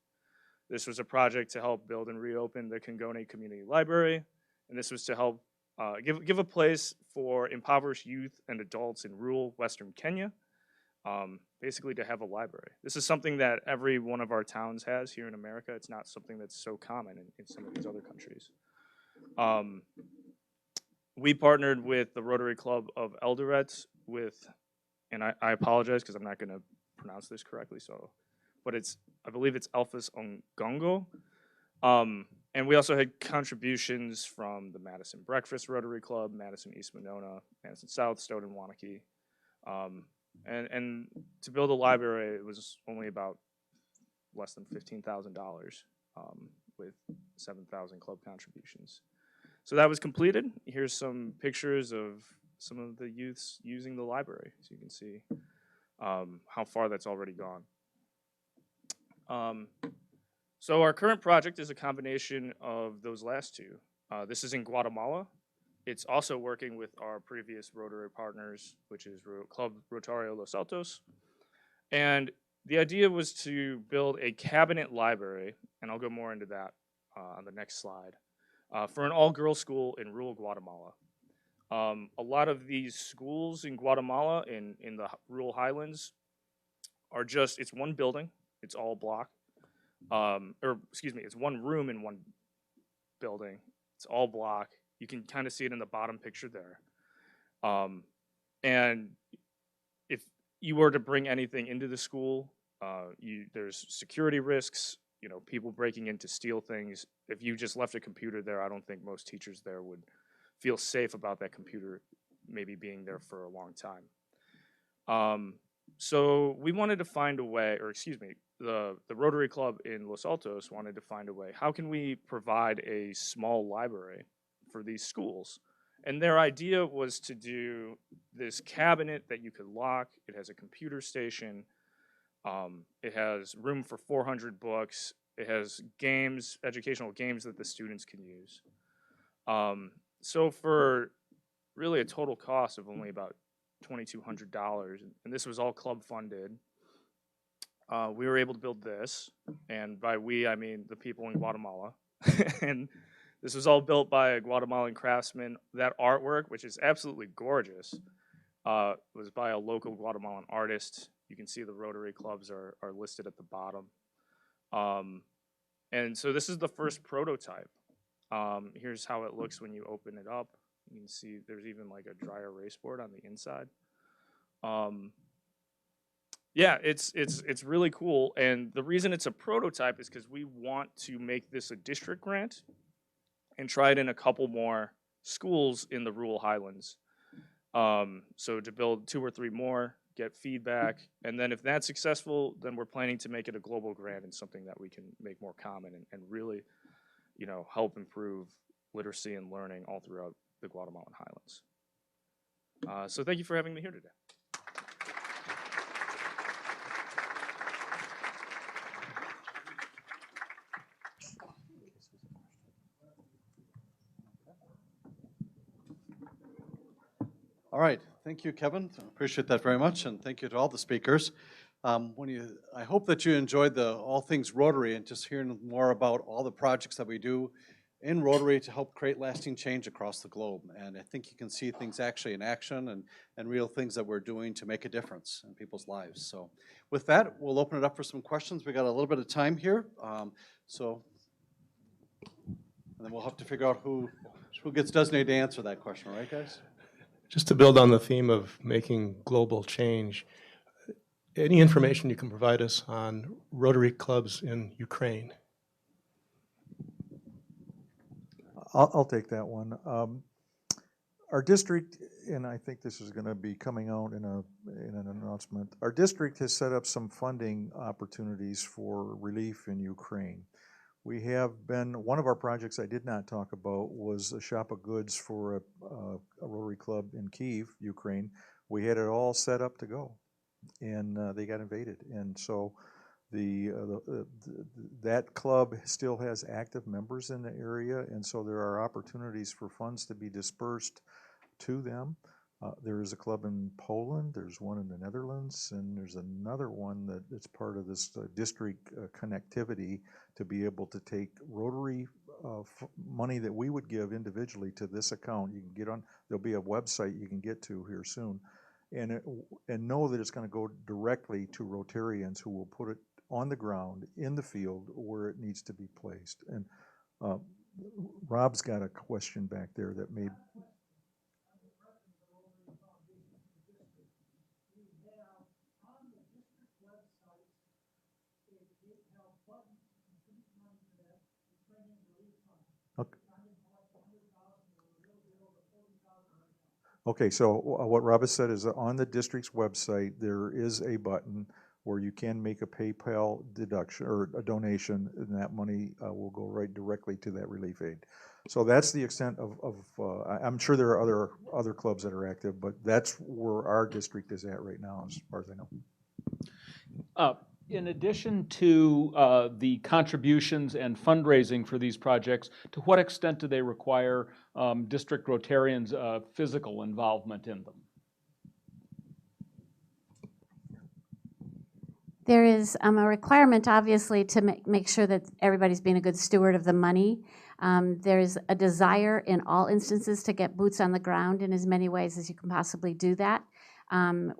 This was a project to help build and reopen the Kongoni Community Library, and this was to help give a place for impoverished youth and adults in rural Western Kenya, basically to have a library. This is something that every one of our towns has here in America. It's not something that's so common in some of these other countries. We partnered with the Rotary Club of Eldoret with, and I apologize because I'm not going to pronounce this correctly, but I believe it's Alphas Ongongo. And we also had contributions from the Madison Breakfast Rotary Club, Madison East Monona, Madison South, Stoughton, Wanakee. And to build a library, it was only about less than $15,000 with 7,000 club contributions. So that was completed. Here's some pictures of some of the youths using the library, so you can see how far that's already gone. So our current project is a combination of those last two. This is in Guatemala. It's also working with our previous Rotary partners, which is Club Rotario Los Altos. And the idea was to build a cabinet library, and I'll go more into that on the next slide, for an all-girls school in rural Guatemala. A lot of these schools in Guatemala, in the rural highlands, are just, it's one building, it's all block. It's one room in one building, it's all block. You can kind of see it in the bottom picture there. And if you were to bring anything into the school, there's security risks, people breaking in to steal things. If you just left a computer there, I don't think most teachers there would feel safe about that computer maybe being there for a long time. So we wanted to find a way, the Rotary Club in Los Altos wanted to find a way. How can we provide a small library for these schools? And their idea was to do this cabinet that you could lock. It has a computer station. It has room for 400 books. It has games, educational games that the students can use. So for really a total cost of only about $2,200, and this was all club funded, we were able to build this. And by we, I mean the people in Guatemala. And this was all built by a Guatemalan craftsman. That artwork, which is absolutely gorgeous, was by a local Guatemalan artist. You can see the Rotary Clubs are listed at the bottom. And so this is the first prototype. Here's how it looks when you open it up. You can see there's even like a dry erase board on the inside. Yeah, it's really cool. And the reason it's a prototype is because we want to make this a district grant and try it in a couple more schools in the rural highlands. So to build 2 or 3 more, get feedback, and then if that's successful, then we're planning to make it a global grant and something that we can make more common and really, help improve literacy and learning all throughout the Guatemalan highlands. So thank you for having me here today. All right, thank you, Kevin. Appreciate that very much, and thank you to all the speakers. I hope that you enjoyed the All Things Rotary and just hearing more about all the projects that we do in Rotary to help create lasting change across the globe. And I think you can see things actually in action and real things that we're doing to make a difference in people's lives. So with that, we'll open it up for some questions. We got a little bit of time here, and then we'll have to figure out who gets designated to answer that question, right, guys? Just to build on the theme of making global change, any information you can provide us on Rotary Clubs in Ukraine? I'll take that one. Our district, and I think this is going to be coming out in an announcement, our district has set up some funding opportunities for relief in Ukraine. We have been, one of our projects I did not talk about was a shop of goods for a Rotary Club in Kiev, Ukraine. We had it all set up to go, and they got invaded. And so That club still has active members in the area, and so there are opportunities for funds to be dispersed to them. There is a club in Poland, there's one in the Netherlands, and there's another one that it's part of this district connectivity to be able to take Rotary money that we would give individually to this account. You can get on, there'll be a website you can get to here soon, and know that it's going to go directly to Rotarians who will put it on the ground, in the field, where it needs to be placed. And Rob's got a question back there that may... Okay, so what Rob has said is that on the district's website, there is a button where you can make a PayPal deduction or a donation, and that money will go right directly to that relief aid. So that's the extent of I'm sure there are other clubs that are active, but that's where our district is at right now, as far as I know. In addition to the contributions and fundraising for these projects, to what extent do they require district Rotarians' physical involvement in them? There is a requirement, obviously, to make sure that everybody's being a good steward of the money. There's a desire in all instances to get boots on the ground in as many ways as you can possibly do that.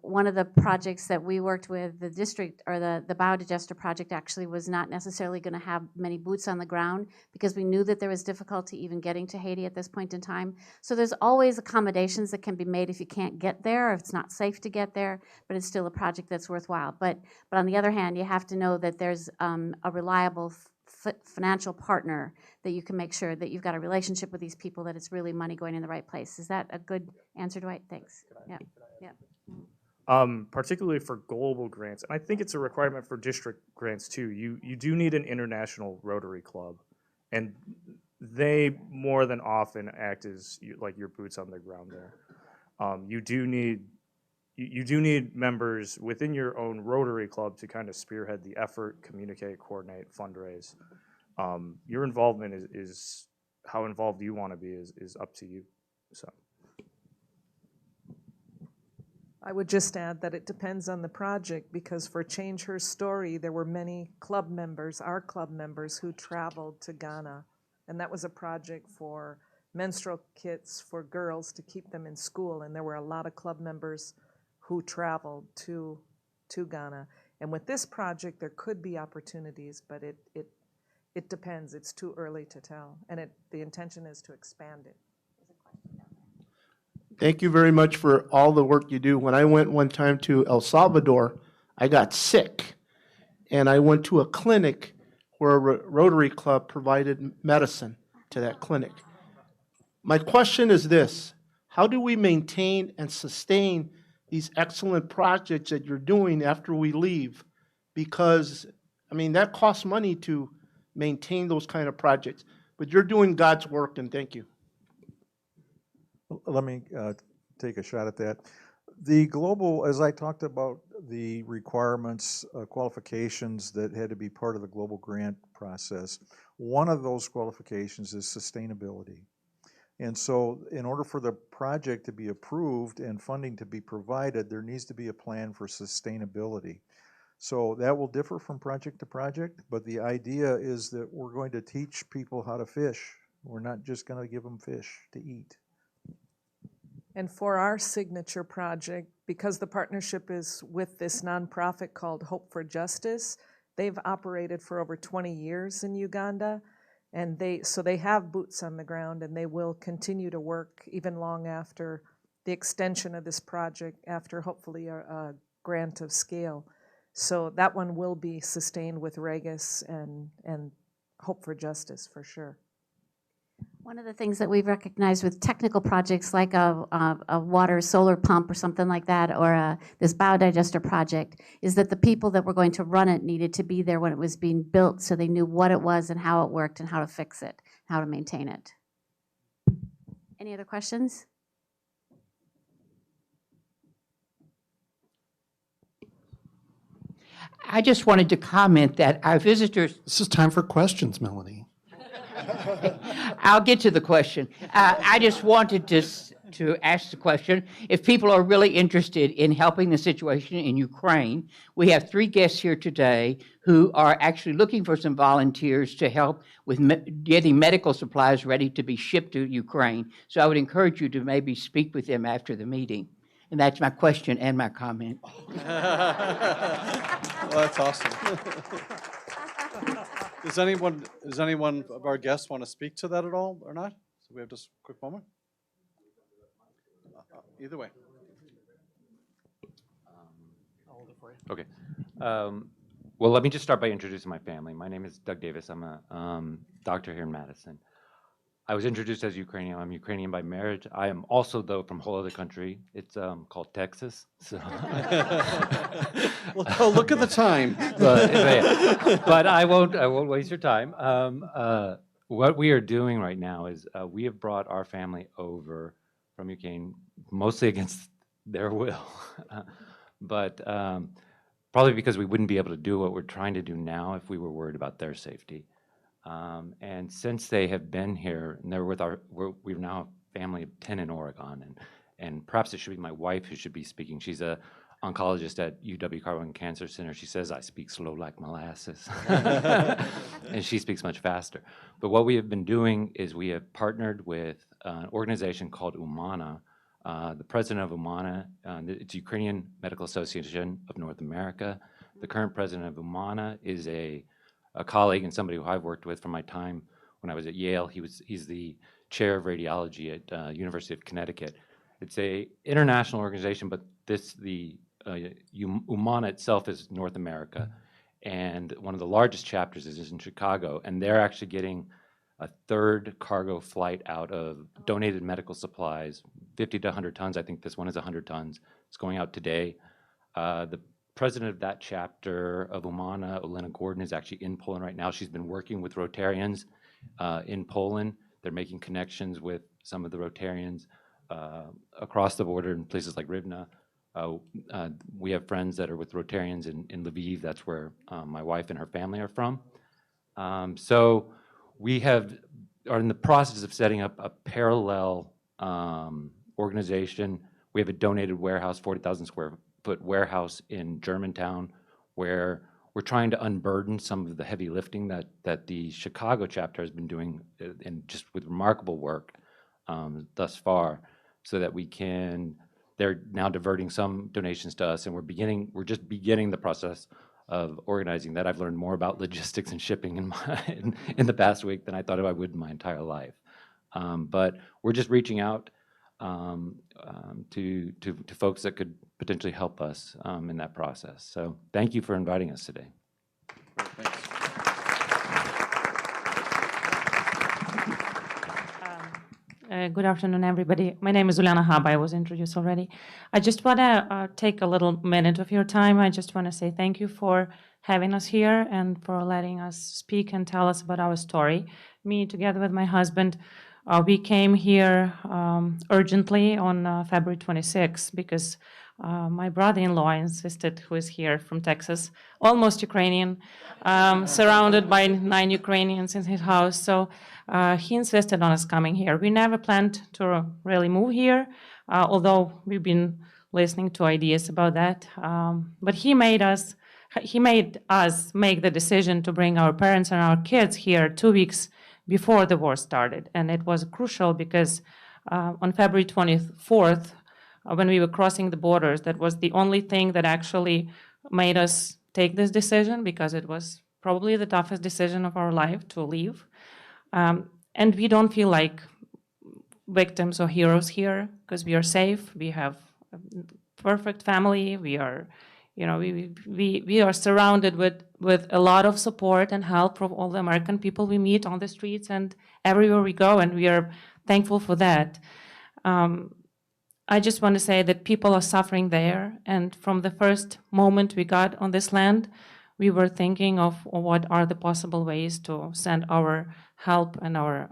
One of the projects that we worked with the district, or the biodigester project, actually was not necessarily going to have many boots on the ground because we knew that there was difficulty even getting to Haiti at this point in time. So there's always accommodations that can be made if you can't get there, or if it's not safe to get there, but it's still a project that's worthwhile. But on the other hand, you have to know that there's a reliable financial partner that you can make sure that you've got a relationship with these people, that it's really money going in the right place. Is that a good answer, Dwight? Thanks. Yeah. Yeah. Particularly for global grants, and I think it's a requirement for district grants too. You do need an international Rotary Club, and they more than often act as like your boots on the ground there. You do need members within your own Rotary Club to kind of spearhead the effort, communicate, coordinate, fundraise. Your involvement is how involved you want to be is up to you. So. I would just add that it depends on the project, because for Change Her Story, there were many club members, our club members, who traveled to Ghana. And that was a project for menstrual kits for girls to keep them in school. And there were a lot of club members who traveled to Ghana. And with this project, there could be opportunities, but it depends. It's too early to tell. And the intention is to expand it. Thank you very much for all the work you do. When I went one time to El Salvador, I got sick, and I went to a clinic where a Rotary Club provided medicine to that clinic. My question is this: how do we maintain and sustain these excellent projects that you're doing after we leave? Because, I mean, that costs money to maintain those kind of projects. But you're doing God's work, and thank you. Let me take a shot at that. The global, as I talked about the requirements, qualifications that had to be part of the global grant process, one of those qualifications is sustainability. And so in order for the project to be approved and funding to be provided, there needs to be a plan for sustainability. So that will differ from project to project, but the idea is that we're going to teach people how to fish. We're not just going to give them fish to eat. And for our signature project, because the partnership is with this nonprofit called Hope for Justice, they've operated for over 20 years in Uganda, and they have boots on the ground, and they will continue to work even long after the extension of this project, after hopefully a grant of scale. So that one will be sustained with Regis and Hope for Justice for sure. One of the things that we've recognized with technical projects like a water solar pump or something like that, or this biodigester project, is that the people that were going to run it needed to be there when it was being built, so they knew what it was and how it worked and how to fix it, how to maintain it. Any other questions? I just wanted to comment that our visitors, This is time for questions, Melanie. I'll get to the question. I just wanted to ask the question. If people are really interested in helping the situation in Ukraine, we have 3 guests here today who are actually looking for some volunteers to help with getting medical supplies ready to be shipped to Ukraine. So I would encourage you to maybe speak with them after the meeting. And that's my question and my comment. Well, that's awesome. Does anyone of our guests want to speak to that at all or not? So we have just a quick moment. Either way. Okay. Well, let me just start by introducing my family. My name is Doug Davis. I'm a doctor here in Madison. I was introduced as Ukrainian. I'm Ukrainian by marriage. I am also, though, from a whole other country. It's called Texas. So. Well, look at the time. But I won't waste your time. What we are doing right now is we have brought our family over from Ukraine, mostly against their will, but probably because we wouldn't be able to do what we're trying to do now if we were worried about their safety. And since they have been here, and they're with we're now a family of 10 in Oregon, and perhaps it should be my wife who should be speaking. She's a oncologist at UW Cancer Center. She says I speak slow like molasses, and she speaks much faster. But what we have been doing is we have partnered with an organization called UMANA. The president of UMANA, it's Ukrainian Medical Association of North America. The current president of UMANA is a colleague and somebody who I've worked with from my time when I was at Yale. He's the chair of radiology at University of Connecticut. It's a international organization, but UMANA itself is North America, and one of the largest chapters is in Chicago, and they're actually getting a 3rd cargo flight out of donated medical supplies, 50 to 100 tons. I think this one is 100 tons. It's going out today. The president of that chapter of UMANA, Olena Gordon, is actually in Poland right now. She's been working with Rotarians in Poland. They're making connections with some of the Rotarians across the border in places like Rivne. We have friends that are with Rotarians in Lviv. That's where my wife and her family are from. So we are in the process of setting up a parallel organization. We have a donated warehouse, 40,000 square foot warehouse in Germantown, where we're trying to unburden some of the heavy lifting that the Chicago chapter has been doing, and just with remarkable work thus far, so that we can. They're now diverting some donations to us, and we're just beginning the process of organizing that. I've learned more about logistics and shipping in the past week than I thought I would in my entire life. But we're just reaching out to folks that could potentially help us in that process. So thank you for inviting us today. Thanks. Good afternoon, everybody. My name is Uliana Haba. I was introduced already. I just want to take a little minute of your time. I just want to say thank you for having us here and for letting us speak and tell us about our story. Me, together with my husband, we came here urgently on February 26th because my brother-in-law insisted, who is here from Texas, almost Ukrainian, surrounded by 9 Ukrainians in his house. So he insisted on us coming here. We never planned to really move here, although we've been listening to ideas about that. But he made us make the decision to bring our parents and our kids here 2 weeks before the war started. And it was crucial because on February 24th, when we were crossing the borders, that was the only thing that actually made us take this decision, because it was probably the toughest decision of our life to leave. And we don't feel like victims or heroes here because we are safe. We have a perfect family. We are, we are surrounded with a lot of support and help from all the American people we meet on the streets and everywhere we go, and we are thankful for that. I just want to say that people are suffering there, and from the first moment we got on this land, we were thinking of what are the possible ways to send our help and our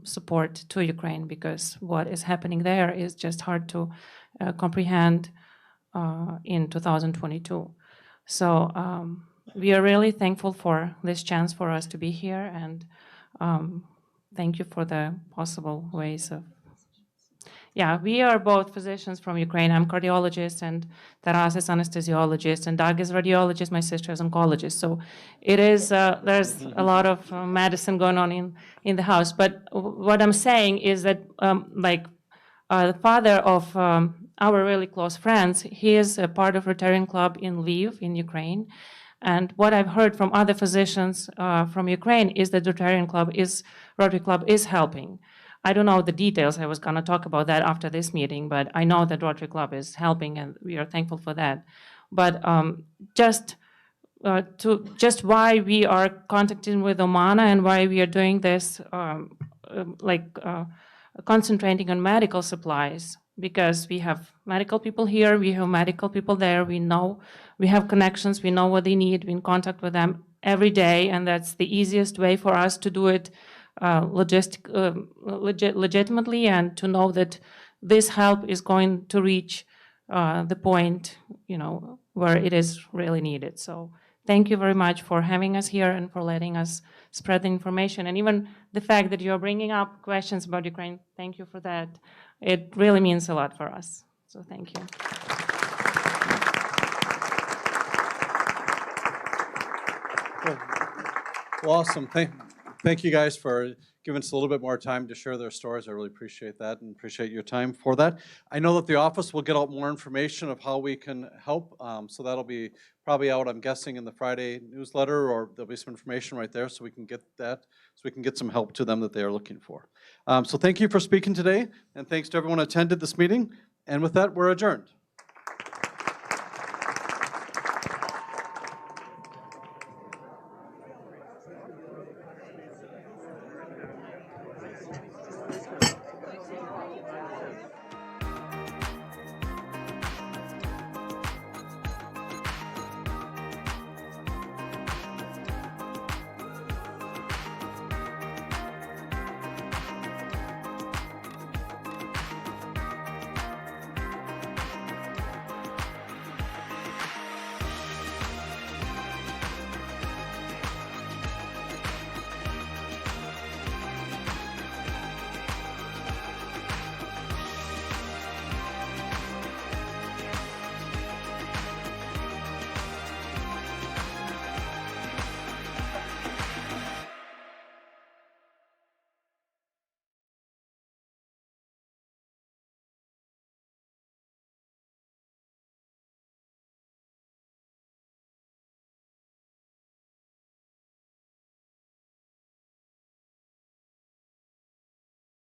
support to Ukraine, because what is happening there is just hard to comprehend in 2022. So we are really thankful for this chance for us to be here, and thank you for the possible ways of. Yeah, we are both physicians from Ukraine. I'm cardiologist, and Taras is anesthesiologist, and Doug is radiologist. My sister is oncologist. So it is, there's a lot of medicine going on in the house. But what I'm saying is that, the father of our really close friends, he is a part of Rotarian Club in Lviv, in Ukraine. And what I've heard from other physicians from Ukraine is that Rotary Club is helping. I don't know the details. I was going to talk about that after this meeting, but I know that Rotary Club is helping, and we are thankful for that. But just why we are contacting with Omana and why we are doing this, concentrating on medical supplies, because we have medical people here, we have medical people there, we know, we have connections, we know what they need, we're in contact with them every day, and that's the easiest way for us to do it legitimately, and to know that this help is going to reach the point, where it is really needed. So thank you very much for having us here and for letting us spread the information. And even the fact that you're bringing up questions about Ukraine, thank you for that. It really means a lot for us. So thank you. Well, awesome. Thank you guys for giving us a little bit more time to share their stories. I really appreciate that and appreciate your time for that. I know that the office will get out more information of how we can help. So that'll be probably out, I'm guessing, in the Friday newsletter, or there'll be some information right there so we can get that, so we can get some help to them that they are looking for. So thank you for speaking today, and thanks to everyone who attended this meeting. And with that, we're adjourned.